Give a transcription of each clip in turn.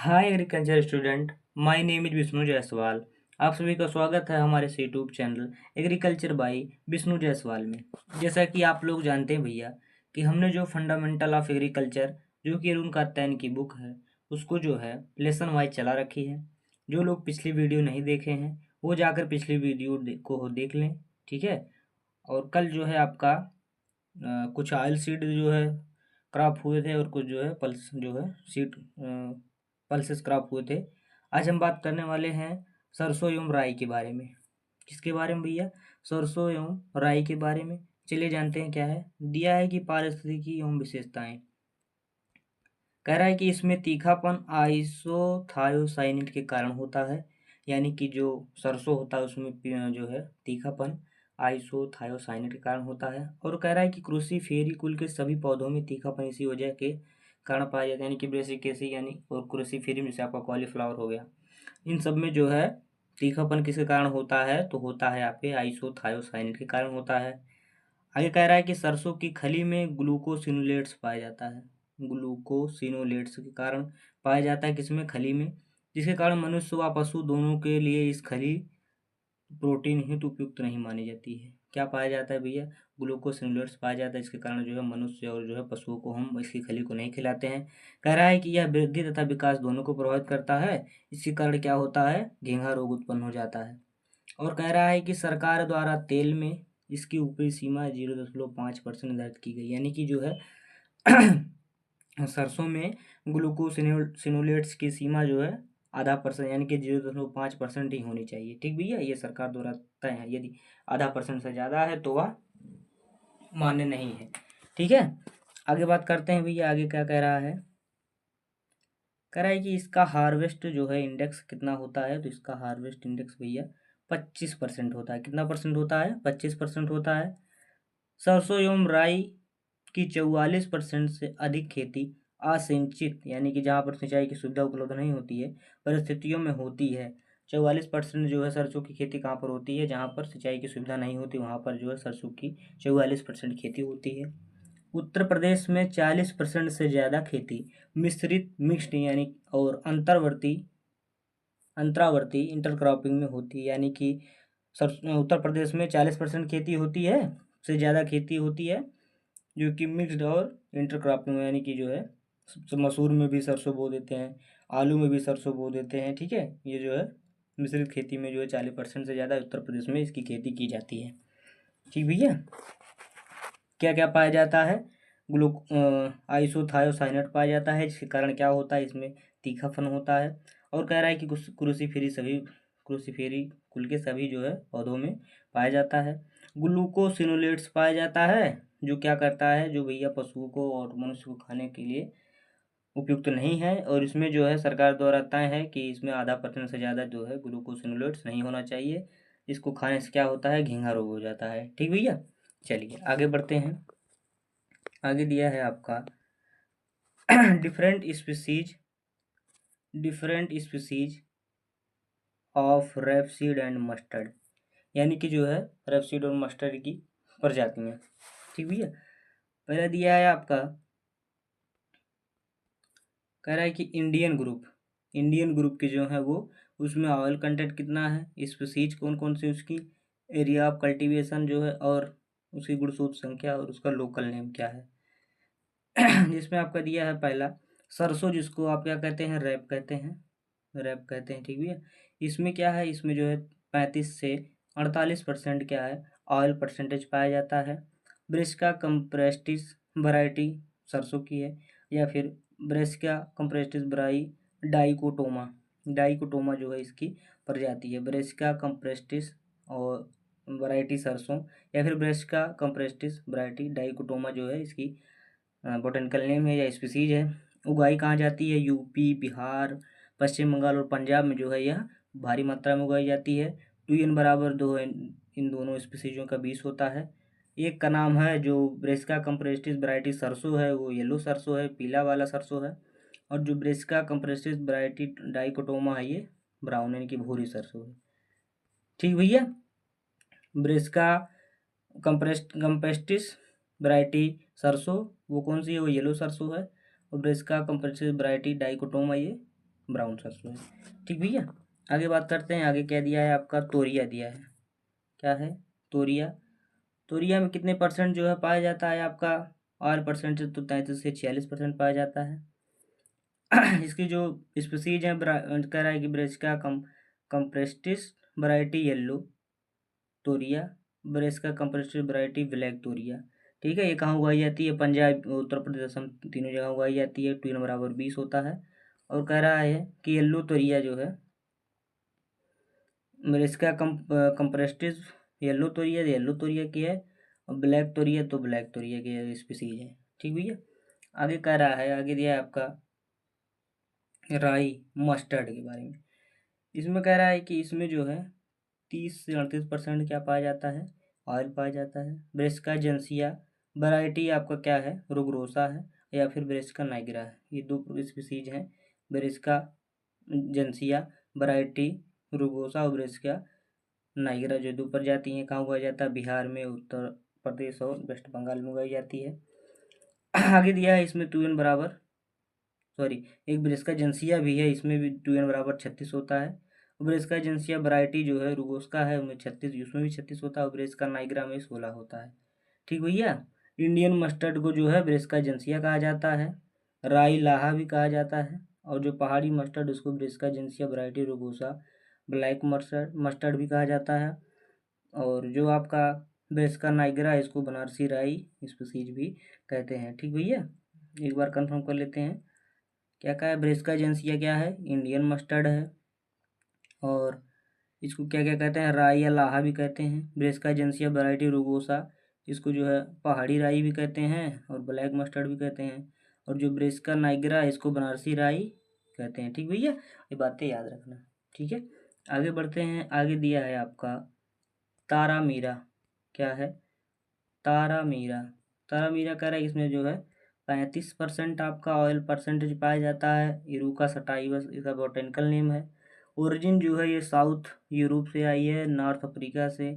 Hi agriculture student, my name is Vishnu Jaiswal. आप सभी का स्वागत है हमारे इस YouTube channel agriculture by Vishnu Jaiswal में। जैसा कि आप लोग जानते हैं भैया कि हमने जो फंडामेंटल ऑफ एग्रीकल्चर जो कि अरुण कात्यायन की बुक है उसको जो है लेसन वाइज चला रखी है। जो लोग पिछली वीडियो नहीं देखे हैं वो जाकर पिछली वीडियो को देख लें, ठीक है। और कल जो है आपका कुछ ऑयल सीड जो है क्रॉप हुए थे और कुछ जो है पल्स जो है सीड पल्सेस क्रॉप हुए थे। आज हम बात करने वाले हैं सरसों एवं राई के बारे में। किसके बारे में भैया? सरसों एवं राई के बारे में। चलिए जानते हैं क्या है। दिया है कि पारिस्थितिकी एवं विशेषताएं। कह रहा है कि इसमें तीखापन आइसोथायोसाइनेट के कारण होता है, यानी कि जो सरसों होता है उसमें जो है तीखापन आइसोथायोसाइनेट के कारण होता है। और कह रहा है कि क्रूसीफेरी कुल के सभी पौधों में तीखापन इसी वजह के कारण पाया जाता है, यानी कि ब्रेसिकेसी यानी और क्रूसीफेरी में जैसे आपका कॉलीफ्लावर हो गया, इन सब में जो है तीखापन किसके कारण होता है? तो होता है आपके आइसोथायोसाइनेट के कारण होता है। आगे कह रहा है कि सरसों की खली में ग्लूकोसिनोलेट्स पाया जाता है। ग्लूकोसिनोलेट्स के कारण पाया जाता है किसमें? खली में, जिसके कारण मनुष्य व पशु दोनों के लिए इस खली प्रोटीन हेतु उपयुक्त नहीं मानी जाती है। क्या पाया जाता है भैया? ग्लूकोसिनोलेट्स पाया जाता है, इसके कारण जो है मनुष्य और जो है पशुओं को हम इसकी खली को नहीं खिलाते हैं। कह रहा है कि यह वृद्धि तथा विकास दोनों को प्रभावित करता है। इसके कारण क्या होता है? घेंघा रोग उत्पन्न हो जाता है। और कह रहा है कि सरकार द्वारा तेल में इसकी ऊपरी सीमा 0.5% निर्धारित की गई, यानी कि जो है सरसों में ग्लूकोसिनोलेट्स की सीमा जो है 0.5% यानी कि 0.5% ही होनी चाहिए। ठीक भैया, ये सरकार द्वारा तय है। यदि 0.5% से ज़्यादा है तो वह मान्य नहीं है। ठीक है, आगे बात करते हैं भैया। आगे क्या कह रहा है? कह रहा है कि इसका हार्वेस्ट जो है इंडेक्स कितना होता है? तो इसका हार्वेस्ट इंडेक्स भैया 25% होता है। कितना परसेंट होता है? 25% होता है। सरसों एवं राई की 44% से अधिक खेती असिंचित यानी कि जहाँ पर सिंचाई की सुविधा उपलब्ध नहीं होती है परिस्थितियों में होती है। 44% जो है सरसों की खेती कहाँ पर होती है? जहाँ पर सिंचाई की सुविधा नहीं होती वहाँ पर जो है सरसों की 44% खेती होती है। उत्तर प्रदेश में 40% से ज़्यादा खेती मिश्रित मिक्स्ड यानी और अंतरावर्ती इंटरक्रॉपिंग में होती है, यानी कि उत्तर प्रदेश में 40% खेती होती है, से ज़्यादा खेती होती है जो कि मिक्स्ड और इंटरक्रॉपिंग में, यानी कि जो है मसूर में भी सरसों बो देते हैं, आलू में भी सरसों बो देते हैं। ठीक है, ये जो है मिश्रित खेती में जो है 40% से ज़्यादा उत्तर प्रदेश में इसकी खेती की जाती है। ठीक भैया, क्या क्या पाया जाता है? ग्लू आइसोथायोसाइनेट पाया जाता है, जिसके कारण क्या होता है? इसमें तीखापन होता है। और कह रहा है कि क्रूसीफेरी कुल के सभी जो है पौधों में पाया जाता है। ग्लूकोसिनोलेट्स पाया जाता है, जो क्या करता है? जो भैया पशुओं को और मनुष्य को खाने के लिए उपयुक्त नहीं है। और इसमें जो है सरकार द्वारा तय है कि इसमें 0.5% से ज़्यादा जो है ग्लूकोसिनोलेट्स नहीं होना चाहिए। इसको खाने से क्या होता है? घेंघा रोग हो जाता है। ठीक भैया, चलिए आगे बढ़ते हैं। आगे दिया है आपका different species of rapeseed and mustard, यानी कि जो है रेपसीड और मस्टर्ड की प्रजातियां। ठीक भैया, पहला दिया है आपका, कह रहा है कि इंडियन ग्रुप की जो है वो उसमें ऑयल कंटेंट कितना है, स्पीसीज कौन कौन सी उसकी, एरिया ऑफ कल्टीवेशन जो है, और उसकी गुणसूत्र संख्या और उसका लोकल नेम क्या है। जिसमें आपका दिया है पहला सरसों, जिसको आप क्या कहते हैं? रैप कहते हैं। ठीक भैया, इसमें क्या है? इसमें जो है 35 से 48% क्या है? ऑयल परसेंटेज पाया जाता है। ब्रिस्का कंप्रेस्टिस वैरायटी सरसों की है, या फिर ब्रेस्का कंप्रेस्टिस ब्राई डाइकोटोमा डाइकोटोमा जो है इसकी प्रजाति है। ब्रेस्का कंप्रेस्टिस और वैरायटी सरसों, या फिर ब्रेस्का कंप्रेस्टिस वैरायटी डाइकोटोमा जो है इसकी बोटेनिकल नेम है या स्पीसीज है। उगाई कहाँ जाती है? यूपी, बिहार, पश्चिम बंगाल और पंजाब में जो है यह भारी मात्रा में उगाई जाती है। 2n बराबर 2 इन दोनों स्पीसीजों का 20 होता है। एक का नाम है जो ब्रेस्का कंप्रेस्टिस वैरायटी सरसों है, वो येलो सरसों है, पीला वाला सरसों है। और जो ब्रेस्का कंप्रेस्टिस वैरायटी डाइकोटोमा है ये ब्राउन यानी कि भूरी सरसों है। ठीक भैया, ब्रेस्का कंपेस्टिस वैरायटी सरसों वो कौन सी है? वो येलो सरसों है। और ब्रेस्का कंपेस्टिस वैरायटी डाइकोटोमा ये ब्राउन सरसों है। ठीक भैया, आगे बात करते हैं। आगे क्या दिया है आपका, तोरिया दिया है। क्या है, तोरिया। तोरिया में कितने परसेंट जो है पाया जाता है आपका, ऑयल परसेंटेज तो 33 से 46% पाया जाता है। इसकी जो स्पीसीज है, कह रहा है कि ब्रेस्का कंप्रेस्टिस वैरायटी येलो तोरिया, ब्रेस्का कंप्रेस्टिस वैरायटी ब्लैक तोरिया। ठीक है, ये कहाँ उगाई जाती है, पंजाब, उत्तर प्रदेश, हम तीनों जगह उगाई जाती है। 2 बराबर 20 होता है। और कह रहा है कि येलो तोरिया जो है, ब्रेस्का कंप्रेस्टिस येलो तोरिया की है, और ब्लैक तोरिया तो ब्लैक तोरिया की स्पीसीज है। ठीक भैया, आगे कह रहा है, आगे दिया है आपका राई मस्टर्ड के बारे में। इसमें कह रहा है कि इसमें जो है 30 से 38% क्या पाया जाता है, ऑयल पाया जाता है। ब्रेस्का जेंसिया वैरायटी आपका क्या है, रुगरोसा है या फिर ब्रेस्का नाइग्रा है। ये 2 स्पीसीज हैं, ब्रेस्का जेंसिया वैरायटी रुगोसा और ब्रेस्का नाइग्रा, जो 2 प्रजाति हैं। कहाँ उगाया जाता है, बिहार में, उत्तर प्रदेश और वेस्ट बंगाल में उगाई जाती है। आगे दिया है इसमें 2n बराबर, सॉरी, एक ब्रेस्का जेंसिया भी है, इसमें भी 2n बराबर 36 होता है। ब्रेस्का एजेंसिया वैरायटी जो है रुगोस्का है, उनमें 36, उसमें भी 36 होता है। और ब्रेस्का नाइग्रा में 16 होता है। ठीक भैया, इंडियन मस्टर्ड को जो है ब्रेस्का एजेंसिया कहा जाता है, राई लाहा भी कहा जाता है। और जो पहाड़ी मस्टर्ड उसको ब्रेस्का एजेंसिया वैरायटी रुगोसा ब्लैक मस्टर्ड भी कहा जाता है। और जो आपका ब्रेस्का नाइग्रा है, इसको बनारसी राई स्पीसीज भी कहते हैं। ठीक भैया, एक बार कंफर्म कर लेते हैं। क्या कहा है, ब्रेस्का एजेंसिया क्या है, इंडियन मस्टर्ड है। और इसको क्या क्या कहते हैं, राई या लाहा भी कहते हैं। ब्रेस्का एजेंसिया वैरायटी रुगोसा, इसको जो है पहाड़ी राई भी कहते हैं और ब्लैक मस्टर्ड भी कहते हैं। और जो ब्रेस्का नाइग्रा है, इसको बनारसी राई कहते हैं। ठीक भैया, ये बातें याद रखना। ठीक है, आगे बढ़ते हैं। आगे दिया है आपका तारा मीरा। क्या है, तारा मीरा। तारा मीरा कह रहा है इसमें जो है 35% आपका ऑयल परसेंटेज पाया जाता है। इरूका सटाइवस इसका बॉटेनिकल नेम है। ओरिजिन जो है ये साउथ यूरोप से आई है, नॉर्थ अफ्रीका से।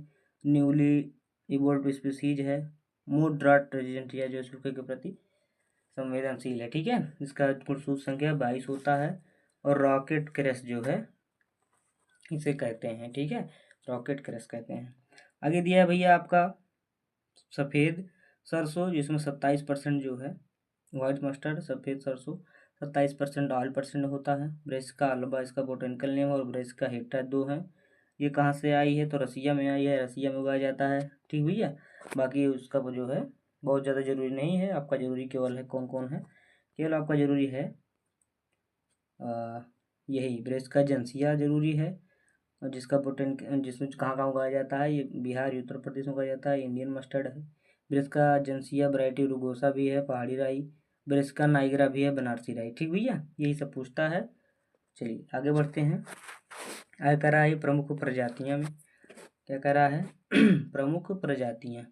न्यूली इवोल्व स्पीसीज है। मूड ड्राट रेजिडेंट या जो सूखे के प्रति संवेदनशील है। ठीक है, इसका कुल सूत्र संख्या 22 होता है। और रॉकेट क्रैश जो है इसे कहते हैं। ठीक है, रॉकेट क्रैश कहते हैं। आगे दिया है भैया आपका सफ़ेद सरसों, जिसमें 27% जो है वाइट मस्टर्ड सफ़ेद सरसों, 27% ऑयल परसेंट होता है। ब्रेस्का अल्बा इसका बोटेनिकल नेम और ब्रेस्का हेक्टा 2 हैं। ये कहाँ से आई है, तो रसिया में आई है, रसिया में उगाया जाता है। ठीक भैया, बाकी उसका वो जो है बहुत ज़्यादा ज़रूरी नहीं है। आपका ज़रूरी केवल है कौन कौन है, केवल आपका ज़रूरी है यही ब्रेस्का जेंसिया ज़रूरी है, और जिसका जिसमें कहाँ कहाँ उगाया जाता है, ये बिहार उत्तर प्रदेश में उगाया जाता है। इंडियन मस्टर्ड है। ब्रेस्का जेंसिया वैरायटी रुगोसा भी है, पहाड़ी राई। ब्रेस्का नाइग्रा भी है, बनारसी राई। ठीक भैया, यही सब पूछता है। चलिए आगे बढ़ते हैं। आगे कह रहा है प्रमुख प्रजातियां में, क्या कह रहा है प्रमुख प्रजातियां।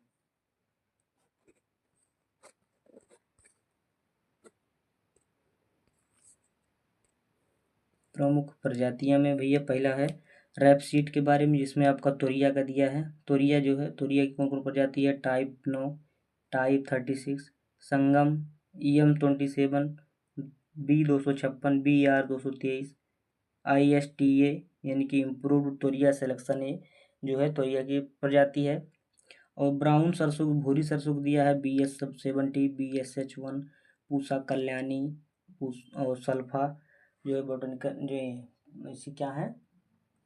प्रमुख प्रजातियां में भैया पहला है रैपसीड के बारे में, जिसमें आपका तोरिया का दिया है। तोरिया जो है, तोरिया की कौन कौन प्रजाति है, टाइप 9, टाइप 36, संगम, EM27, B256, BR223, ISTA यानी कि इम्प्रूव्ड तोरिया सिलेक्शन ए जो है तोरिया की प्रजाति है। और ब्राउन सरसों को, भूरी सरसों को दिया है BS70, BSH1, पूसा कल्याणी, और सल्फा जो है बोटनिकल जो ऐसी क्या है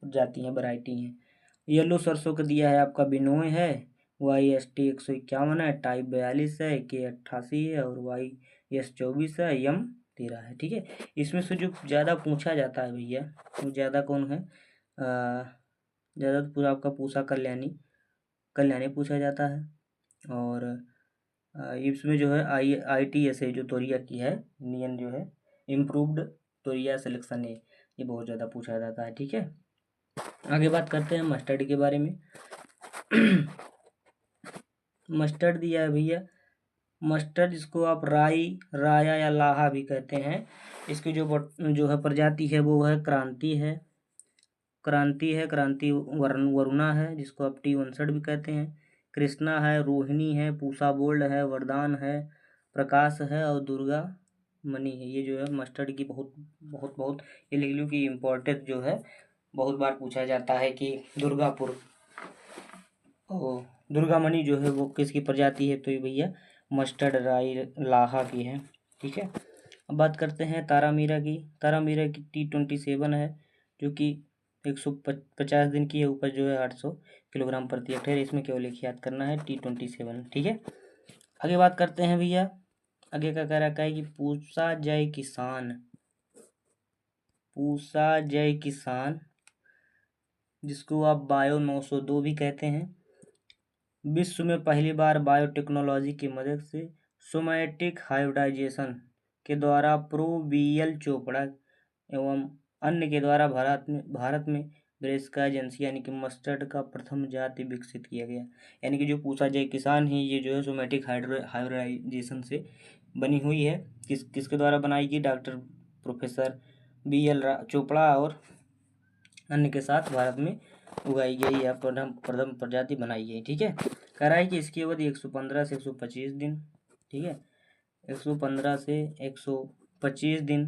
प्रजाति हैं, वैरायटी हैं। येलो सरसों का दिया है आपका बिनोय है, YST 151 है, टाइप 42 है, K88 है, और YS24 है, M13 है। ठीक है, इसमें से जो ज़्यादा पूछा जाता है भैया, वो ज़्यादा कौन है, ज़्यादा तो पूरा आपका पूसा कल्याणी पूछा जाता है। और इसमें जो है ITSA जो तोरिया की है, इंडियन जो है इम्प्रूव्ड तोरिया सिलेक्शन है, ये बहुत ज़्यादा पूछा जाता है। ठीक है, आगे बात करते हैं मस्टर्ड के बारे में। मस्टर्ड दिया है भैया, मस्टर्ड जिसको आप राया या लाहा भी कहते हैं। इसकी जो है प्रजाति है वो है क्रांति वरुणा है, जिसको आप T61 भी कहते हैं। कृष्णा है, रोहिणी है, पूसा बोल्ड है, वरदान है, प्रकाश है, और दुर्गा मनी है, ये जो है मस्टर्ड की बहुत बहुत बहुत ये लिख लो कि इम्पोर्टेंट जो है, बहुत बार पूछा जाता है कि दुर्गापुर ओ दुर्गामणि जो है वो किसकी प्रजाति है, तो ये भैया मस्टर्ड राई लाहा की है। ठीक है, अब बात करते हैं तारामीरा की। तारामीरा की T27 है, जो कि 150 दिन की है, उपज जो है 800 किलोग्राम प्रति हेक्टेयर। इसमें केवल एक याद करना है T27। ठीक है, आगे बात करते हैं भैया। आगे का कह रखा है कि पूसा जय किसान, पूसा जय किसान जिसको आप बायो 902 भी कहते हैं, विश्व में पहली बार बायोटेक्नोलॉजी की मदद से सोमैटिक हाइब्रिडाइजेशन के द्वारा प्रोबियल चोपड़ा एवं अन्य के द्वारा भारत में ब्रेस्का एजेंसी यानी कि मस्टर्ड का प्रथम जाति विकसित किया गया। यानी कि जो पूसा जय किसान है, ये जो है सोमैटिक हाइब्रिडाइजेशन से बनी हुई है। किसके द्वारा बनाई गई? डॉक्टर प्रोफेसर BL चोपड़ा और अन्य के साथ भारत में उगाई गई या प्रथम प्रजाति बनाई गई। ठीक है, कह रहा है कि इसकी अवधि 115 से 125 दिन। ठीक है, 115 से 125 दिन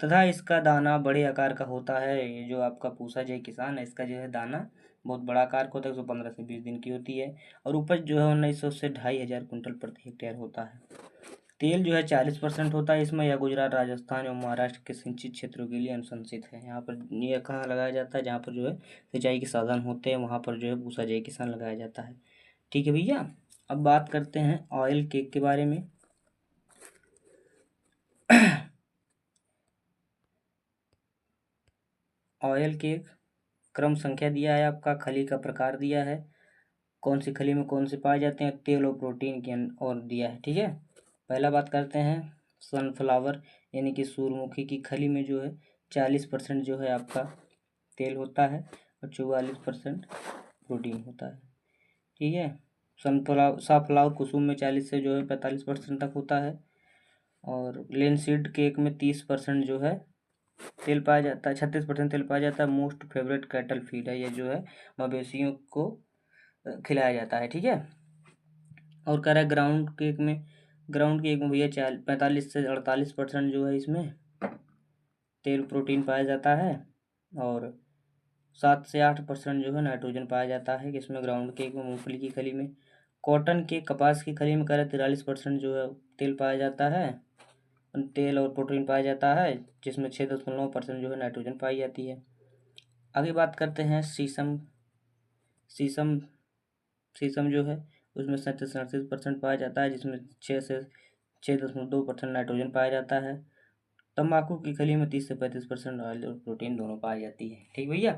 तथा इसका दाना बड़े आकार का होता है। ये जो आपका पूसा जय किसान है, इसका जो है दाना बहुत बड़ा आकार का होता है, 115 से 20 दिन की होती है। और उपज जो है 1900 से 2500 कुंटल प्रति हेक्टेयर होता है। तेल जो है 40% होता है इसमें। यह गुजरात, राजस्थान एवं महाराष्ट्र के सिंचित क्षेत्रों के लिए अनुशंसित है। यहाँ पर यह कहाँ लगाया जाता है? जहाँ पर जो है सिंचाई के साधन होते हैं, वहाँ पर जो है पूसा जय किसान लगाया जाता है। ठीक है भैया, अब बात करते हैं ऑयल केक के बारे में। ऑयल केक क्रम संख्या दिया है आपका, खली का प्रकार दिया है, कौन सी खली में कौन से पाए जाते हैं, तेल और प्रोटीन के और दिया है। ठीक है, पहला बात करते हैं सनफ्लावर यानी कि सूरजमुखी की खली में जो है 40% जो है आपका तेल होता है और 44% प्रोटीन होता है। ठीक है, साफ्लावर कुसुम में 40 से जो है 45% तक होता है। और लेनसीड केक में 30% जो है तेल पाया जाता है, 36% तेल पाया जाता है। मोस्ट फेवरेट कैटल फीड है, ये जो है मवेशियों को खिलाया जाता है। ठीक है, और कह रहा है ग्राउंड केक में भैया 45 से 48% जो है इसमें तेल प्रोटीन पाया जाता है। और 7 से 8% जो है नाइट्रोजन पाया जाता है इसमें ग्राउंड केक में। मूंगफली की खली में, कॉटन के कपास की खली में कह रहे 43% जो है तेल पाया जाता है, तेल और प्रोटीन पाया जाता है, जिसमें 6.9% जो है नाइट्रोजन पाई जाती है। आगे बात करते हैं शीशम शीशम जो है उसमें 37-38% पाया जाता है, जिसमें 6 से 6.2% नाइट्रोजन पाया जाता है। तंबाकू की खली में 30 से 35% ऑयल और प्रोटीन दोनों पाई जाती है। ठीक भैया,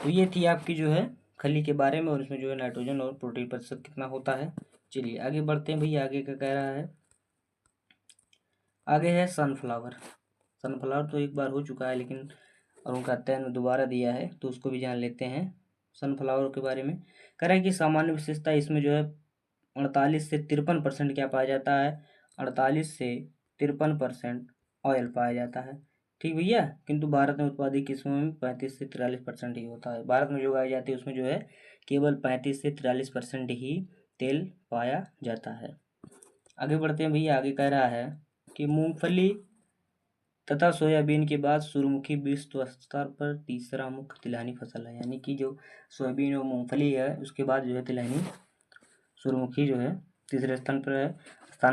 तो ये थी आपकी जो है खली के बारे में, और इसमें जो है नाइट्रोजन और प्रोटीन प्रतिशत कितना होता है। चलिए आगे बढ़ते हैं भैया। आगे का कह रहा है, आगे है सनफ्लावर तो एक बार हो चुका है, लेकिन और उनका अध्ययन दोबारा दिया है, तो उसको भी जान लेते हैं। सनफ्लावर के बारे में कह रहा है कि सामान्य विशेषता इसमें जो है 48 से 53% क्या पाया जाता है? 48 से 53% ऑयल पाया जाता है। ठीक भैया, किंतु भारत में उत्पादित किस्मों में 35 से 43% ही होता है। भारत में जो उगाई जाती है उसमें जो है केवल 35 से 43% ही तेल पाया जाता है। आगे बढ़ते हैं भैया। आगे कह रहा है कि मूंगफली तथा सोयाबीन के बाद सूरजमुखी विश्व स्तर पर तीसरा मुख्य तिलहनी फसल है। यानी कि जो सोयाबीन और मूंगफली है उसके बाद जो है तिलहनी सूरजमुखी जो है तीसरे स्थान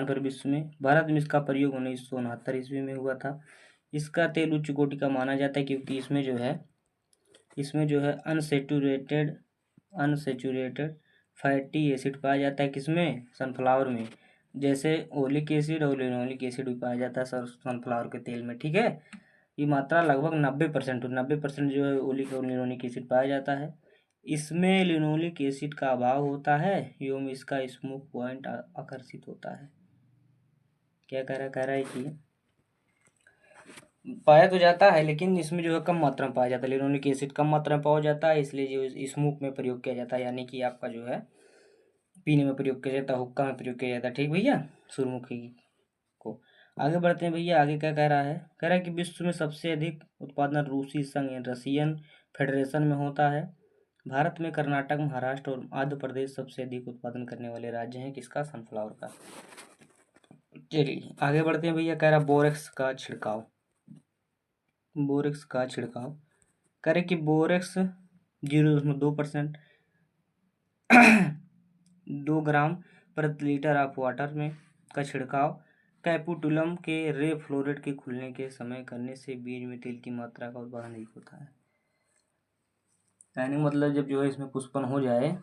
पर विश्व में। भारत में इसका प्रयोग 1969 ईस्वी में हुआ था। इसका तेल उच्च कोटि का माना जाता है, क्योंकि इसमें जो है अनसेचुरेटेड फैटी एसिड पाया जाता है। किसमें? सनफ्लावर में। जैसे ओलिक एसिड और लिनोलिक एसिड भी पाया जाता है सनफ्लावर के तेल में। ठीक है, ये मात्रा लगभग 90% जो है ओलिक और लिनोलिक एसिड पाया जाता है। इसमें लिनोलिक एसिड का अभाव होता है एवं इसका स्मोक पॉइंट आकर्षित होता है। क्या कह रहा है कि पाया तो जाता है, लेकिन इसमें जो है कम मात्रा में पाया जाता है। लिनोलिक एसिड कम मात्रा में पाया जाता है, इसलिए जो स्मोक में प्रयोग किया जाता है, यानी कि आपका जो है पीने में प्रयोग किया जाता है, हुक्का में प्रयोग किया जाता है। ठीक भैया, सूरजमुखी को। आगे बढ़ते हैं भैया। आगे क्या कह रहा है? कह रहा है कि विश्व में सबसे अधिक उत्पादन रूसी संघ रसियन फेडरेशन में होता है। भारत में कर्नाटक, महाराष्ट्र और आंध्र प्रदेश सबसे अधिक उत्पादन करने वाले राज्य हैं। किसका? सनफ्लावर का। चलिए आगे बढ़ते हैं भैया। कह रहा बोरेक्स का छिड़काव, बोरेक्स का छिड़काव करें कि बोरेक्स 0.2% 2 ग्राम प्रति लीटर ऑफ वाटर में का छिड़काव कैपुटुलम के रे फ्लोरेट के खुलने के समय करने से बीज में तेल की मात्रा का उत्पादन अधिक होता है। यानी मतलब जब जो है इसमें पुष्पन हो जाए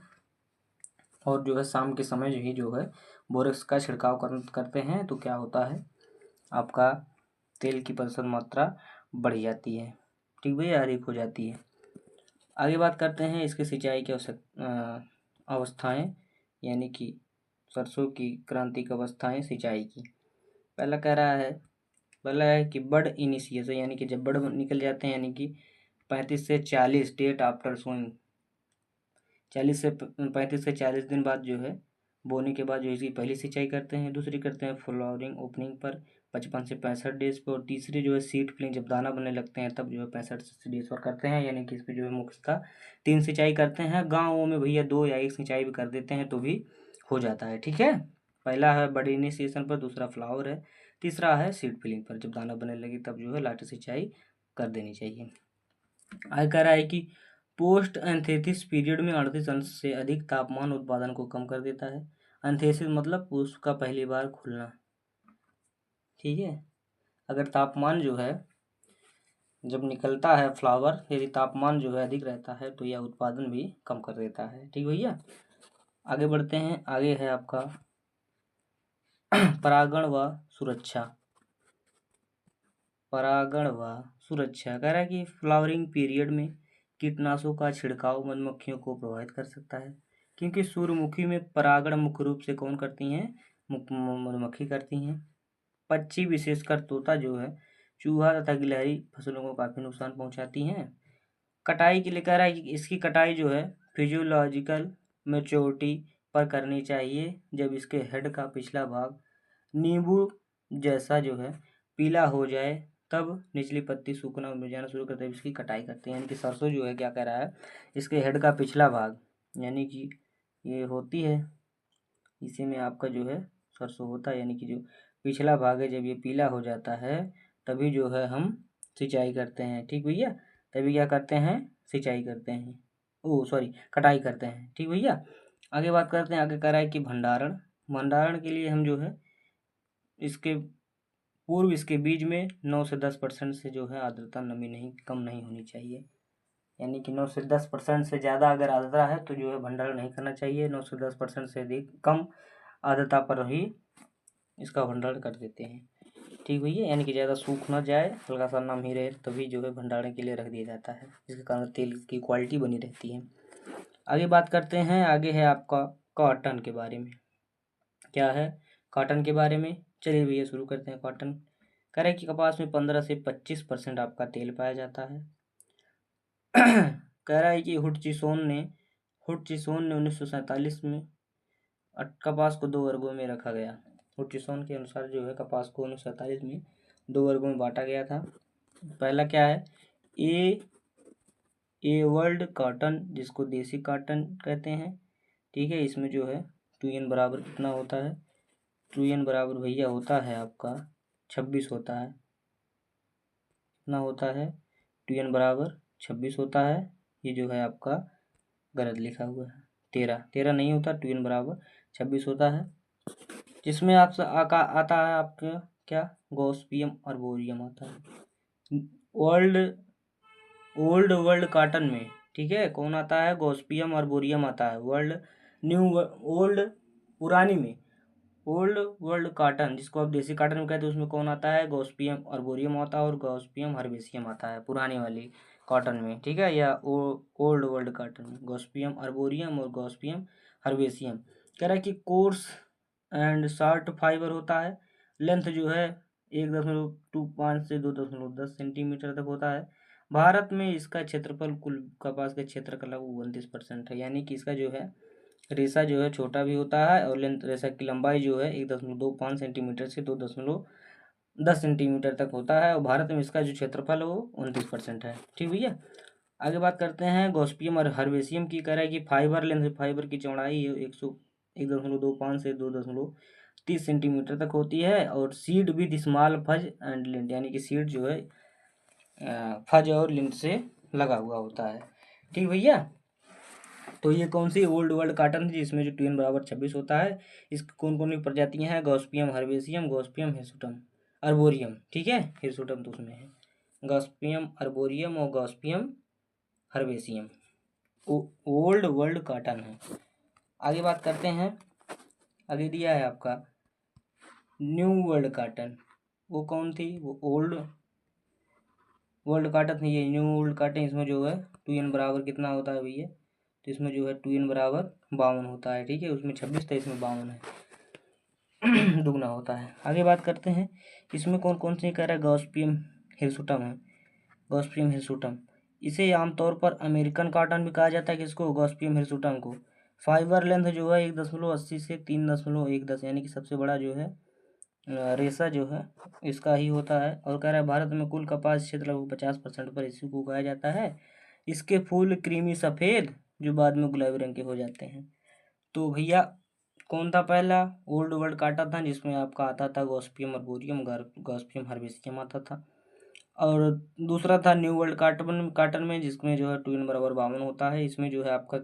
और जो है शाम के समय जो है बोरेक्स का छिड़काव करते हैं तो क्या होता है, आपका तेल की प्रतिशत मात्रा बढ़ जाती है। ठीक भैया, अधिक हो जाती है। आगे बात करते हैं इसके सिंचाई की अवस्थाएं, यानी कि सरसों की क्रांतिक अवस्थाएं सिंचाई की। पहला है कि बड इनिशिएशन, यानी कि जब बड निकल जाते हैं, यानी कि 35 से 40 डेट आफ्टर सोइंग, 35 से 40 दिन बाद जो है बोने के बाद जो इसकी पहली सिंचाई करते हैं। दूसरी करते हैं फ्लावरिंग ओपनिंग पर 55 से 65 डेज पर। और तीसरी जो है सीड फिलिंग, जब दाना बनने लगते हैं तब जो है 65 डेज पर करते हैं। यानी कि इस पर जो है मुख्यतः 3 सिंचाई करते हैं। गाँवों में भैया 2 या 1 सिंचाई भी कर देते हैं तो भी हो जाता है। ठीक है, पहला है बड इनिशिएशन पर, दूसरा फ्लावर है, तीसरा है सीड फिलिंग पर। जब दाना बनने लगे तब जो है लास्ट सिंचाई कर देनी चाहिए। आगे कह रहा है कि पोस्ट एंथेसिस पीरियड में 38 अंश से अधिक तापमान उत्पादन को कम कर देता है। एंथेसिस मतलब पुष्प का पहली बार खुलना। ठीक है, अगर तापमान जो है जब निकलता है फ्लावर, यदि तापमान जो है अधिक रहता है तो यह उत्पादन भी कम कर देता है। ठीक भैया, आगे बढ़ते हैं। आगे है आपका परागण व सुरक्षा। परागण व सुरक्षा कह रहा है कि फ्लावरिंग पीरियड में कीटनाशकों का छिड़काव मधुमक्खियों को प्रभावित कर सकता है, क्योंकि सूर्यमुखी में परागण मुख्य रूप से कौन करती हैं, मधुमक्खी करती हैं। पक्षी विशेषकर तोता जो है चूहा तथा गिलहरी फसलों को काफ़ी नुकसान पहुंचाती हैं। कटाई के लिए कह रहा है कि इसकी कटाई जो है फिजियोलॉजिकल मैच्योरिटी पर करनी चाहिए, जब इसके हेड का पिछला भाग नींबू जैसा जो है पीला हो जाए तब निचली पत्ती सूखना और मुरझाना शुरू करते हैं, इसकी कटाई करते हैं। यानी कि सरसों जो है क्या कह रहा है, इसके हेड का पिछला भाग, यानी कि ये होती है, इसी में आपका जो है सरसों होता है, यानी कि जो पिछला भाग है जब ये पीला हो जाता है तभी जो है हम सिंचाई करते हैं। ठीक भैया, तभी क्या करते हैं, सिंचाई करते हैं, ओ सॉरी कटाई करते हैं। ठीक भैया, आगे बात करते हैं। आगे कह रहा है कि भंडारण, भंडारण के लिए हम जो है इसके पूर्व इसके बीज में 9 से 10% से जो है आर्द्रता नमी नहीं कम नहीं होनी चाहिए। यानी कि 9 से 10% से ज़्यादा अगर आर्द्रता है तो जो है भंडारण नहीं करना चाहिए। 9 से 10% से अधिक कम आर्द्रता पर ही इसका भंडारण कर देते हैं। ठीक भैया, यानी कि ज़्यादा सूख ना जाए, हल्का सा नम ही रहे तभी जो है भंडारण के लिए रख दिया जाता है, जिसके कारण तेल की क्वालिटी बनी रहती है। आगे बात करते हैं। आगे है आपका कॉटन के बारे में। क्या है, कॉटन के बारे में। चलिए भैया शुरू करते हैं। कॉटन कह रहे कि कपास में 15 से 25% आपका तेल पाया जाता है। कह रहा है कि हुटचिसोन ने 1947 में कपास को 2 वर्गों में रखा गया। हुटचिसोन के अनुसार जो है कपास को 1947 में 2 वर्गों में बांटा गया था। पहला क्या है, ए वर्ल्ड कॉटन, जिसको देसी कॉटन कहते हैं। ठीक है, इसमें जो है 2n बराबर कितना होता है, 2n बराबर भैया होता है आपका 26 होता है। कितना होता है, 2n बराबर 26 होता है। ये जो है आपका गलत लिखा हुआ है, 13 नहीं होता, 2n बराबर 26 होता है। जिसमें आपसे आता है आपका क्या, गॉसिपियम आर्बोरियम आता है। ओल्ड वर्ल्ड कॉटन में, ठीक है, कौन आता है, गॉसिपियम आर्बोरियम आता है। ओल्ड पुरानी में ओल्ड वर्ल्ड कॉटन, जिसको आप देसी कॉटन में कहते हैं, उसमें कौन आता है, गॉसिपियम आर्बोरियम आता है और गॉसिपियम हर्बेसियम आता है पुरानी वाली कॉटन में। ठीक है, या ओल्ड वर्ल्ड कॉटन में गॉसिपियम आर्बोरियम और गॉसिपियम हर्बेसियम। कह रहा है कि कोर्स एंड शॉर्ट फाइबर होता है। लेंथ जो है 1.25 से 2.10 सेंटीमीटर तक होता है। भारत में इसका क्षेत्रफल कुल कपास के क्षेत्र का लगभग 29% है। यानी कि इसका जो है रेशा जो है छोटा भी होता है और लेंथ रेशा की लंबाई जो है 1.25 सेंटीमीटर से 2.10 सेंटीमीटर तक होता है। और भारत में इसका जो क्षेत्रफल है वो 29% है। ठीक भैया, आगे बात करते हैं गॉसिपियम और हर्बेसियम की। कह रहा है कि फाइबर लेंथ, फाइबर की चौड़ाई 1.25 से 30 सेंटीमीटर तक होती है। और seed with small fuzz and lint, यानी कि सीड जो है फज और लिंट से लगा हुआ होता है। ठीक भैया, तो ये कौन सी ओल्ड वर्ल्ड काटन थी जिसमें जो 2n = 26 होता है। इसकी कौन कौन सी प्रजातियां हैं? Gossypium herbaceum, gossypium hirsutum, arboreum. ठीक है, हिर्सुटम तो उसमें है। गॉसिपियम अर्बोरियम और gossypium herbaceum old world cotton है। आगे बात करते हैं। आगे दिया है आपका न्यू वर्ल्ड काटन। वो कौन थी? वो ओल्ड वर्ल्ड काटन थी। ये न्यू वर्ल्ड काटन, इसमें जो है 2n बराबर कितना होता है भैया? तो इसमें जो है 2n बराबर 52 होता है। ठीक है, उसमें 26 था, इसमें 52 है। दुगना होता है। आगे बात करते हैं, इसमें कौन कौन सी कह रहा है? गॉसिपियम हिर्सुटम है। गॉसिपियम हिर्सुटम, इसे आमतौर पर अमेरिकन कॉटन भी कहा जाता है। किसको? गॉसिपियम हिर्सुटम को। फाइबर लेंथ जो है 1.80 से 3.10, यानी कि सबसे बड़ा जो है रेशा जो है इसका ही होता है। और कह रहा है भारत में कुल कपास क्षेत्र लगभग 50% पर इसी को उगाया जाता है। इसके फूल क्रीमी सफ़ेद जो बाद में गुलाबी रंग के हो जाते हैं। तो भैया कौन था पहला? ओल्ड वर्ल्ड काटन था, जिसमें आपका आता था गॉसिपियम अर्बोरियम, गॉसिपियम हर्बेसियम आता था। और दूसरा था न्यू वर्ल्ड काटन में, जिसमें जो है 2n बराबर 52 होता है। इसमें जो है आपका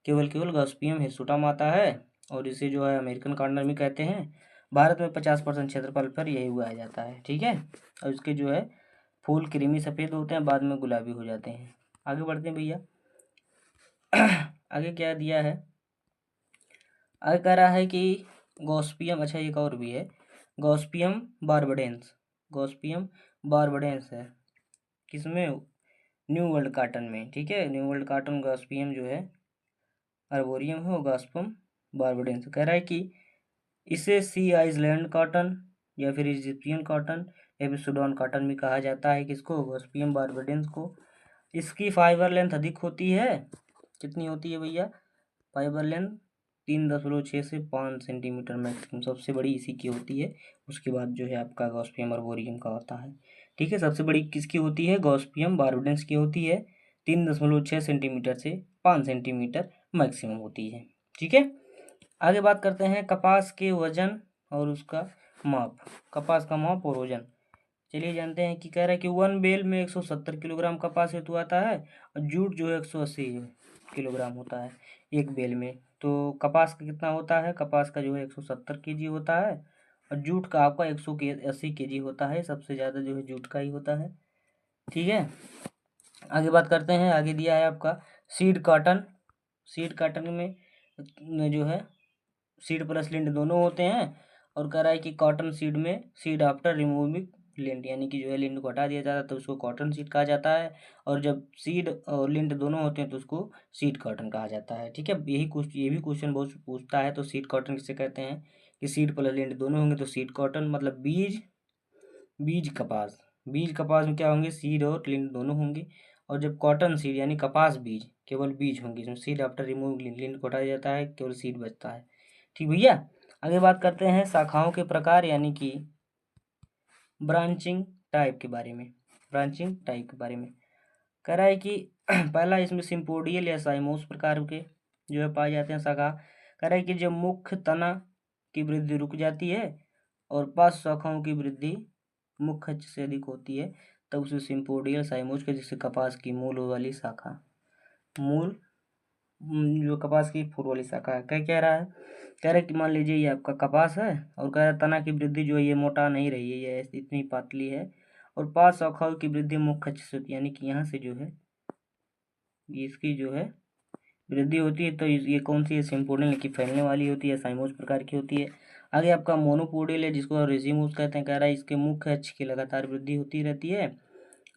केवल गॉसिपियम हिर्सुटम आता है। और इसे जो है अमेरिकन कॉटन भी कहते हैं। भारत में 50% क्षेत्रफल पर यही उगाया जाता है। ठीक है, और इसके जो है फूल क्रीमी सफ़ेद होते हैं, बाद में गुलाबी हो जाते हैं। आगे बढ़ते हैं भैया। आगे क्या दिया है? आगे कह रहा है कि गॉसिपियम, अच्छा एक और भी है, गॉसिपियम बारबडेंस। गॉसिपियम बारबडेंस है किसमें? न्यू वर्ल्ड काटन में। ठीक है, न्यू वर्ल्ड काटन गॉसिपियम जो है अर्बोरियम है, और गॉसिपियम बारबडेंस। कह रहा है कि इसे सी आइसलैंड कॉटन या फिर इजिप्शियन कॉटन या फिर सूडान कॉटन भी कहा जाता है। किसको? गॉसिपियम बारबडेंस को। इसकी फाइबर लेंथ अधिक होती है। कितनी होती है भैया? फाइबर लेंथ 3.6 से 5 सेंटीमीटर मैक्सिमम, सबसे बड़ी इसी की होती है। उसके बाद जो है आपका गॉसिपियम अर्बोरियम का होता है। ठीक है, सबसे बड़ी किसकी होती है? गॉसिपियम बारबडेंस की होती है। 3.6 सेंटीमीटर से 5 सेंटीमीटर मैक्सिमम होती है। ठीक है, आगे बात करते हैं कपास के वजन और उसका माप। कपास का माप और वजन चलिए जानते हैं। कि कह रहा है कि 1 बेल में 170 किलोग्राम कपास हेतु आता है, और जूट जो है 180 किलोग्राम होता है एक बेल में। तो कपास का कितना होता है? कपास का जो है 170 केजी होता है, और जूट का आपका 180 केजी होता है। सबसे ज़्यादा जो है जूट का ही होता है। ठीक है, आगे बात करते हैं। आगे दिया है आपका सीड कॉटन। सीड कॉटन में जो है सीड प्लस लिंट दोनों होते हैं। और कह रहा है कि कॉटन सीड में सीड आफ्टर रिमूविंग लिंट, यानी कि जो है लिंट को हटा दिया जाता है तो उसको कॉटन सीड कहा जाता है। और जब सीड और लिंट दोनों होते हैं तो उसको सीड कॉटन कहा जाता है। ठीक है, ये भी क्वेश्चन बहुत पूछता है। तो सीड कॉटन किसे कहते हैं? कि सीड प्लस लिंट दोनों होंगे तो सीड कॉटन, मतलब बीज कपास। बीज कपास में क्या होंगे? सीड और लिंट दोनों होंगे। और जब कॉटन सीड यानी कपास बीज, केवल बीज होंगे, इसमें सीड आफ्टर रिमूव लिंट को हटाया जाता है, केवल सीड बचता है। ठीक भैया, आगे बात करते हैं शाखाओं के प्रकार यानी कि ब्रांचिंग टाइप के बारे में। ब्रांचिंग टाइप के बारे में कह रहा है कि पहला इसमें सिम्पोडियल या साइमोस प्रकार के जो है पाए जाते हैं शाखा। कह रहा है कि जब मुख्य तना की वृद्धि रुक जाती है और पांच शाखाओं की वृद्धि मुख्य से अधिक होती है, तब उसे सिम्पोडियल साइमोस के, जिससे कपास की मूल वाली शाखा, मूल जो कपास की फूल वाली शाखा है। क्या कह रहा है? कह रहा है कि मान लीजिए ये आपका कपास है, और कह रहा है तना की वृद्धि जो है ये मोटा नहीं रही है, ये इतनी पातली है। और पांच शाखाओं की वृद्धि मुख्य से होती है, यानी कि यहाँ से जो है इसकी जो है वृद्धि होती है। तो ये कौन सी है? सिम्पोडियल की फैलने वाली होती है, साइमोस प्रकार की होती है। आगे आपका मोनोपोडियल है, जिसको रेजिमोस कहते हैं। कह रहा है इसके मुख्य अक्ष की लगातार वृद्धि होती रहती है,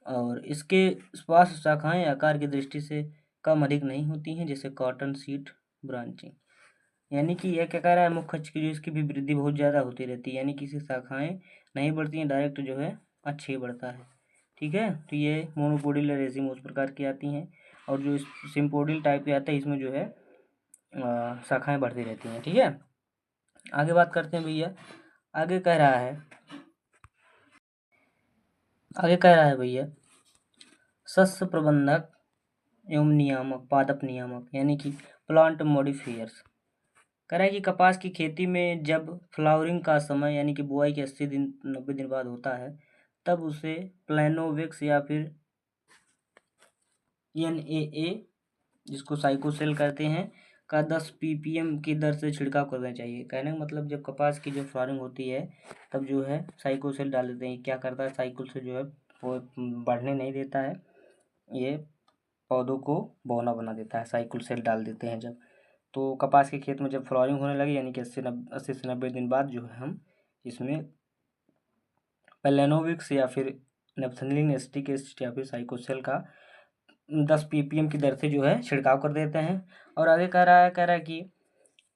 और इसके पास शाखाएं आकार की दृष्टि से कम अधिक नहीं होती हैं, जैसे कॉटन सीड ब्रांचिंग। यानी कि यह क्या कह रहा है? मुख्य अक्ष की जो इसकी भी वृद्धि बहुत ज़्यादा होती रहती है, यानी कि इसकी शाखाएं नहीं बढ़ती हैं, डायरेक्ट जो है अच्छे बढ़ता है। ठीक है, तो ये मोनोपोडियल रेजिमोस प्रकार की आती हैं। और जो सिम्पोडियल टाइप के आते हैं, इसमें जो है शाखाएं बढ़ती रहती हैं। ठीक है, आगे बात करते हैं भैया। आगे कह रहा है भैया शस्य प्रबंधक एवं नियामक, पादप नियामक, यानी कि प्लांट मॉडिफायर्स। कह रहा है कि कपास की खेती में जब फ्लावरिंग का समय यानी कि बुआई के 80 दिन 90 दिन बाद होता है, तब उसे प्लेनोविक्स या फिर NAA, जिसको साइकोसेल कहते हैं, का 10 ppm की दर से छिड़काव करना चाहिए। कहने का मतलब जब कपास की जब फ्लावरिंग होती है तब जो है साइकोसेल डाल देते हैं। क्या करता है, साइकिल से जो है वो बढ़ने नहीं देता है, ये पौधों को बौना बना देता है। साइकिल सेल डाल देते हैं जब, तो कपास के खेत में जब फ्लावरिंग होने लगे यानी कि 80 से 90 दिन बाद जो है हम इसमें पेलेनोविक्स या फिर नेपथलीन एस्टिक एसिड या फिर साइकोसेल का 10 ppm की दर से जो है छिड़काव कर देते हैं। और आगे कह रहा है कि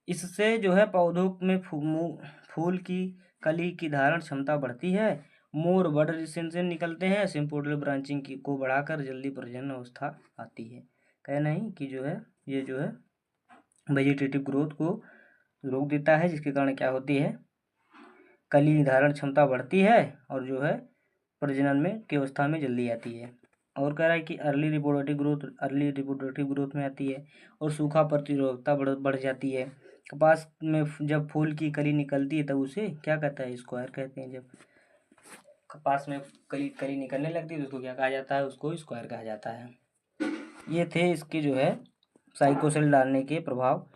इससे जो है पौधों में फूल की कली की धारण क्षमता बढ़ती है, मोर बड रिसेंशन निकलते हैं, सिंपोडल ब्रांचिंग की को बढ़ाकर जल्दी प्रजनन अवस्था आती है। कहना ही कि जो है ये जो है वेजिटेटिव ग्रोथ को रोक देता है, जिसके कारण क्या होती है, कली धारण क्षमता बढ़ती है और जो है प्रजनन में की अवस्था में जल्दी आती है। और कह रहा है कि अर्ली रिप्रोडक्टिव ग्रोथ में आती है और सूखा प्रतिरोधकता बढ़ जाती है। कपास में जब फूल की कली निकलती है तब उसे क्या कहता है, स्क्वायर कहते हैं। जब कपास में कली निकलने लगती है तो उसको क्या कहा जाता है, उसको स्क्वायर कहा जाता है। ये थे इसके जो है साइकोसेल डालने के प्रभाव।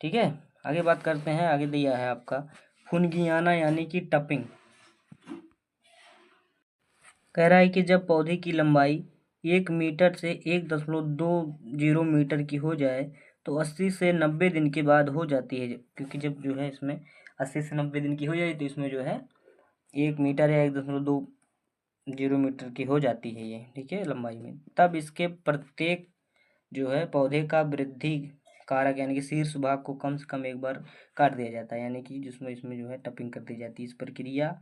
ठीक है, आगे बात करते हैं। आगे दिया है आपका फुनगियाना यानी कि टपिंग। कह रहा है कि जब पौधे की लंबाई 1 मीटर से 1.20 मीटर की हो जाए तो 80 से 90 दिन के बाद हो जाती है। क्योंकि जब जो है इसमें 80 से 90 दिन की हो जाए तो इसमें जो है 1 मीटर या 1.20 मीटर की हो जाती है ये, ठीक है, लंबाई में। तब इसके प्रत्येक जो है पौधे का वृद्धि कारक यानी कि शीर्ष भाग को कम से कम एक बार काट दिया जाता है, यानी कि जिसमें इसमें जो है टपिंग कर दी जाती है। इस प्रक्रिया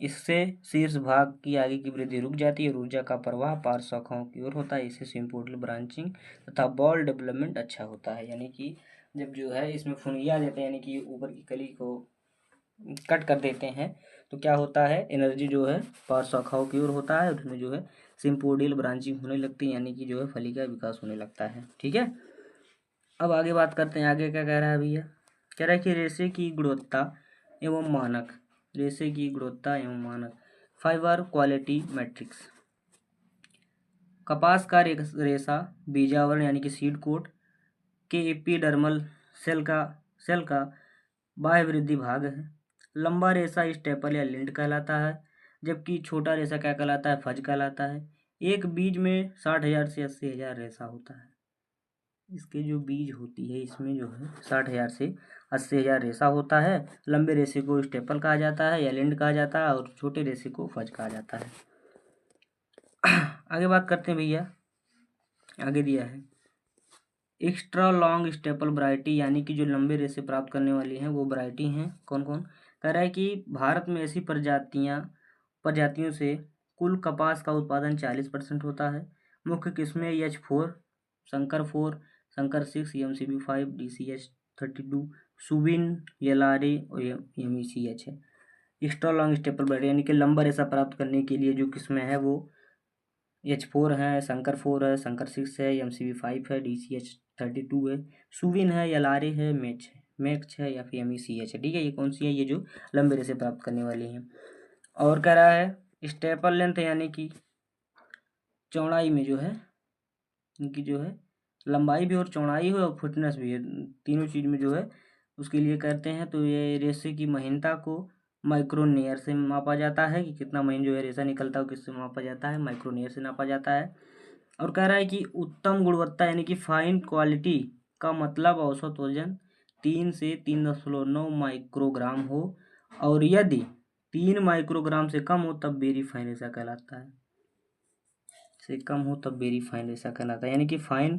इससे शीर्ष भाग की आगे की वृद्धि रुक जाती है और ऊर्जा का प्रवाह पार्श्व शाखाओं की ओर होता है। इससे सिंपोडल ब्रांचिंग तथा बॉल डेवलपमेंट अच्छा होता है। यानी कि जब जो है इसमें फुनगिया देते हैं यानी कि ऊपर की कली को कट कर देते हैं तो क्या होता है, एनर्जी जो है पार्श्व शाखाओं की ओर होता है और उसमें जो है सिंपोडियल ब्रांचिंग होने लगती है, यानी कि जो है फली का विकास होने लगता है। ठीक है, अब आगे बात करते हैं। आगे क्या कह रहा है भैया, कह रहा है कि रेशे की गुणवत्ता एवं मानक, रेशे की गुणवत्ता एवं मानक, फाइबर क्वालिटी मैट्रिक्स। कपास का रेशा बीजावरण यानी कि सीड कोट के एपिडर्मल सेल का बाह्य वृद्धि भाग है। लंबा रेशा स्टेपल या लिंड कहलाता है, जबकि छोटा रेशा क्या कहलाता है, फज कहलाता है। एक बीज में 60,000 से 80,000 रेशा होता है। इसके जो बीज होती है इसमें जो है 60,000 से 80,000 रेशा होता है। लंबे रेशे को स्टेपल कहा जाता है या लिंड कहा जाता है और छोटे रेशे को फज कहा जाता है। आगे बात करते हैं भैया, आगे दिया है एक्स्ट्रा लॉन्ग स्टेपल वैरायटी, यानी कि जो लंबे रेशे प्राप्त करने वाली हैं वो वैरायटी हैं कौन कौन। कह रहा है कि भारत में ऐसी प्रजातियों से कुल कपास का उत्पादन 40% होता है। मुख्य किस्में H4, Shankar 4, Shankar 6, MCB5, DCH32, Subin, यलारे और MECH है। एक्स्ट्रा लॉन्ग स्टेपल वैरायटी यानी कि लंबा रेशा प्राप्त करने के लिए जो किस्में हैं वो H4 है, शंकर 4 है, शंकर 6 है, MCB5 है, DCH32 है, सुविन है, यलारे है, मैक्स है या फिर MECH है। ठीक है, ये कौन सी है, ये जो लंबे रेशे प्राप्त करने वाली हैं। और कह रहा है स्टेपल लेंथ यानी कि चौड़ाई में जो है इनकी जो है लंबाई भी और चौड़ाई हो और फिटनेस भी है, तीनों चीज़ में जो है उसके लिए करते हैं। तो ये रेशे की महीनता को माइक्रोनियर से मापा जाता है कि कितना महीन जो है रेशा निकलता है, किससे मापा जाता है, माइक्रोनियर से नापा जाता है। और कह रहा है कि उत्तम गुणवत्ता यानी कि फाइन क्वालिटी का मतलब औसत वजन 3 से 3.9 माइक्रोग्राम हो और यदि 3 माइक्रोग्राम से कम हो तब वेरी फाइन रेशा कहलाता है, से कम हो तब वेरी फाइन रेशा कहलाता है। यानी कि फाइन,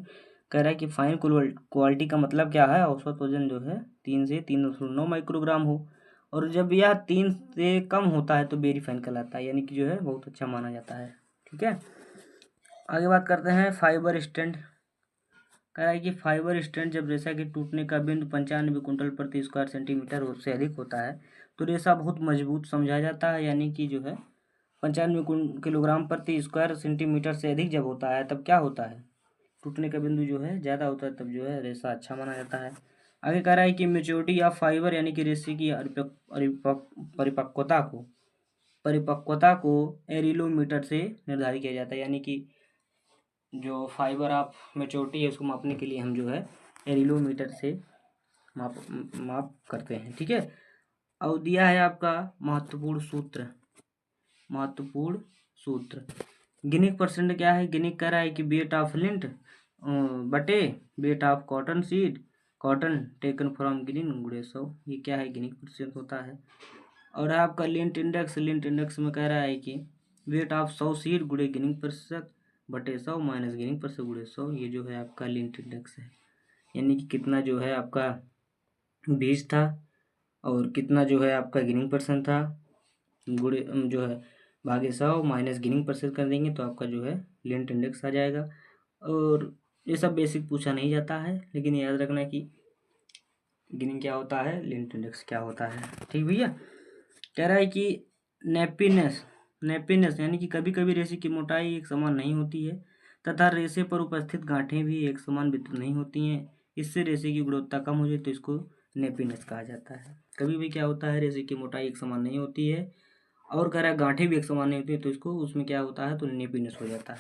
कह रहा है कि फाइन क्वालिटी का मतलब क्या है, औसत वजन जो है 3 से 3.9 माइक्रोग्राम हो और जब यह 3 से कम होता है तो वेरी फाइन कहलाता है, यानी कि जो है बहुत अच्छा माना जाता है। ठीक है, आगे बात करते हैं फाइबर स्ट्रेंथ। कह रहा है कि फाइबर स्ट्रेंथ जब रेशा के टूटने का बिंदु 95 कुंटल प्रति स्क्वायर सेंटीमीटर से अधिक होता है तो रेशा बहुत मजबूत समझा जाता है। यानी कि जो है 95 किलोग्राम प्रति स्क्वायर सेंटीमीटर से अधिक जब होता है तब क्या होता है, टूटने का बिंदु जो है ज़्यादा होता है, तब जो है रेशा अच्छा माना जाता है। आगे कह रहा है कि मेच्योरिटी ऑफ फाइबर यानी कि रेशे की परिपक्वता को एरिलोमीटर से निर्धारित किया जाता है। यानी कि जो फाइबर ऑफ मेच्योरिटी है उसको मापने के लिए हम जो है एरिलोमीटर से माप करते हैं। ठीक है। और दिया है आपका महत्वपूर्ण सूत्र। गिनिक परसेंट क्या है? गिनिक कह रहा है कि वेट ऑफ लिंट बटे weight of cotton taken from गिनिन गुणे 100। ये क्या है? गिनिक परसेंट होता है। और आपका लिंट इंडेक्स में कह रहा है कि वेट ऑफ 100 सीड गुणे गिनिंग प्रतिशत बटे 100 माइनस गिनिंग प्रतिशत गुणे 100। ये जो है आपका लिंट इंडेक्स है। यानी कि कितना जो है आपका बीज था और कितना जो है आपका गिनिंग परसेंट था, गुणे जो है भागे 100 माइनस गिनिंग परसेंट कर देंगे तो आपका जो है लिंट इंडेक्स आ जाएगा। और ये सब बेसिक पूछा नहीं जाता है, लेकिन याद रखना कि गिनिंग क्या होता है, लिंट इंडेक्स क्या होता है। ठीक भैया। कह रहा है कि नेपीनेस यानी कि कभी कभी रेशे की मोटाई एक समान नहीं होती है तथा रेशे पर उपस्थित गांठें भी एक समान वितरित नहीं होती हैं। इससे रेशे की गुणवत्ता कम हो जाए तो इसको नेपीनेस कहा जाता है। कभी भी क्या होता है, रेशे की मोटाई एक समान नहीं होती है और कह रहा है गांठें भी एक समान नहीं होती है तो इसको उसमें क्या होता है, तो नेपीनेस हो जाता है।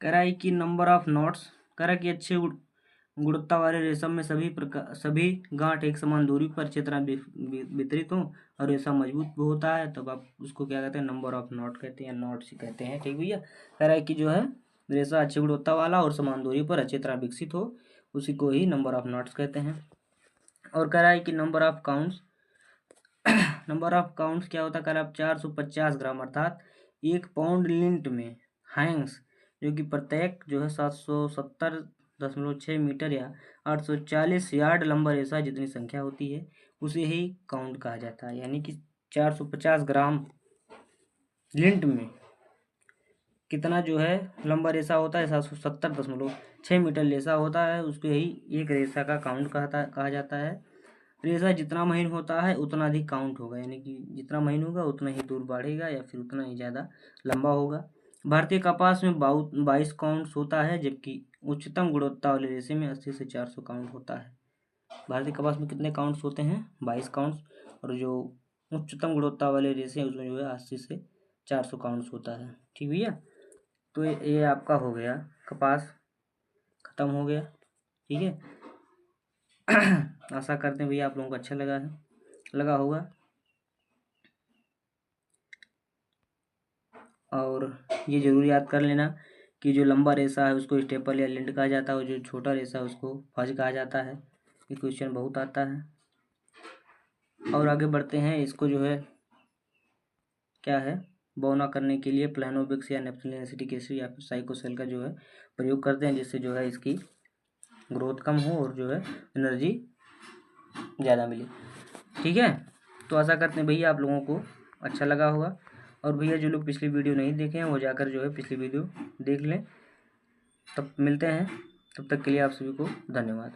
कह रहा है कि नंबर ऑफ नॉट्स, कह रहा है कि अच्छे गुणवत्ता वाले रेशम में सभी गांठ एक समान दूरी पर अच्छी तरह वितरित हों और रेशा मजबूत भी होता है, तब आप उसको क्या कहते हैं, नंबर ऑफ नॉट कहते हैं, नॉट्स कहते हैं। ठीक भैया। कह रहा है कि जो है रेशा अच्छी गुणवत्ता वाला और समान दूरी पर अच्छी तरह विकसित हो, उसी को ही नंबर ऑफ नॉट्स कहते हैं। और कह रहा है कि नंबर ऑफ काउंट्स क्या होता है? कह रहा है 450 ग्राम अर्थात 1 पाउंड लिंट में हैंग्स, जो कि प्रत्येक जो है 770.6 मीटर या 840 यार्ड लंबा रेशा जितनी संख्या होती है उसे ही काउंट कहा जाता है। यानी कि 450 ग्राम लिंट में कितना जो है लंबा रेशा होता है, 770.6 मीटर रेशा होता है, उसको ही एक रेशा का काउंट कहा जाता है। रेशा जितना महीन होता है उतना अधिक काउंट होगा, यानी कि जितना महीन होगा उतना ही दूर बढ़ेगा या फिर उतना ही ज़्यादा लंबा होगा। भारतीय कपास में 22 काउंट्स होता है, जबकि उच्चतम गुणवत्ता वाले रेशे में 80 से 400 काउंट होता है। भारतीय कपास में कितने काउंट्स होते हैं? 22 काउंट्स। और जो उच्चतम गुणवत्ता वाले रेशे हैं उसमें जो है 80 से 400 काउंट्स होता है। ठीक भैया। तो ये आपका हो गया, कपास खत्म हो गया। ठीक है। आशा करते हैं भैया आप लोगों को अच्छा लगा होगा। और ये जरूर याद कर लेना कि जो लंबा रेशा है उसको स्टेपल या लिंट कहा जाता है और जो छोटा रेशा है उसको फज कहा जाता है। ये क्वेश्चन बहुत आता है। और आगे बढ़ते हैं। इसको जो है क्या है, बौना करने के लिए प्लानोबिक्स या नेप्थलीन एसिटिक एसिड या फिर साइकोसेल का जो है प्रयोग करते हैं, जिससे जो है इसकी ग्रोथ कम हो और जो है एनर्जी ज़्यादा मिले। ठीक है। तो आशा करते हैं भैया आप लोगों को अच्छा लगा होगा। और भैया जो लोग पिछली वीडियो नहीं देखे हैं वो जाकर जो है पिछली वीडियो देख लें। तब मिलते हैं, तब तक के लिए आप सभी को धन्यवाद।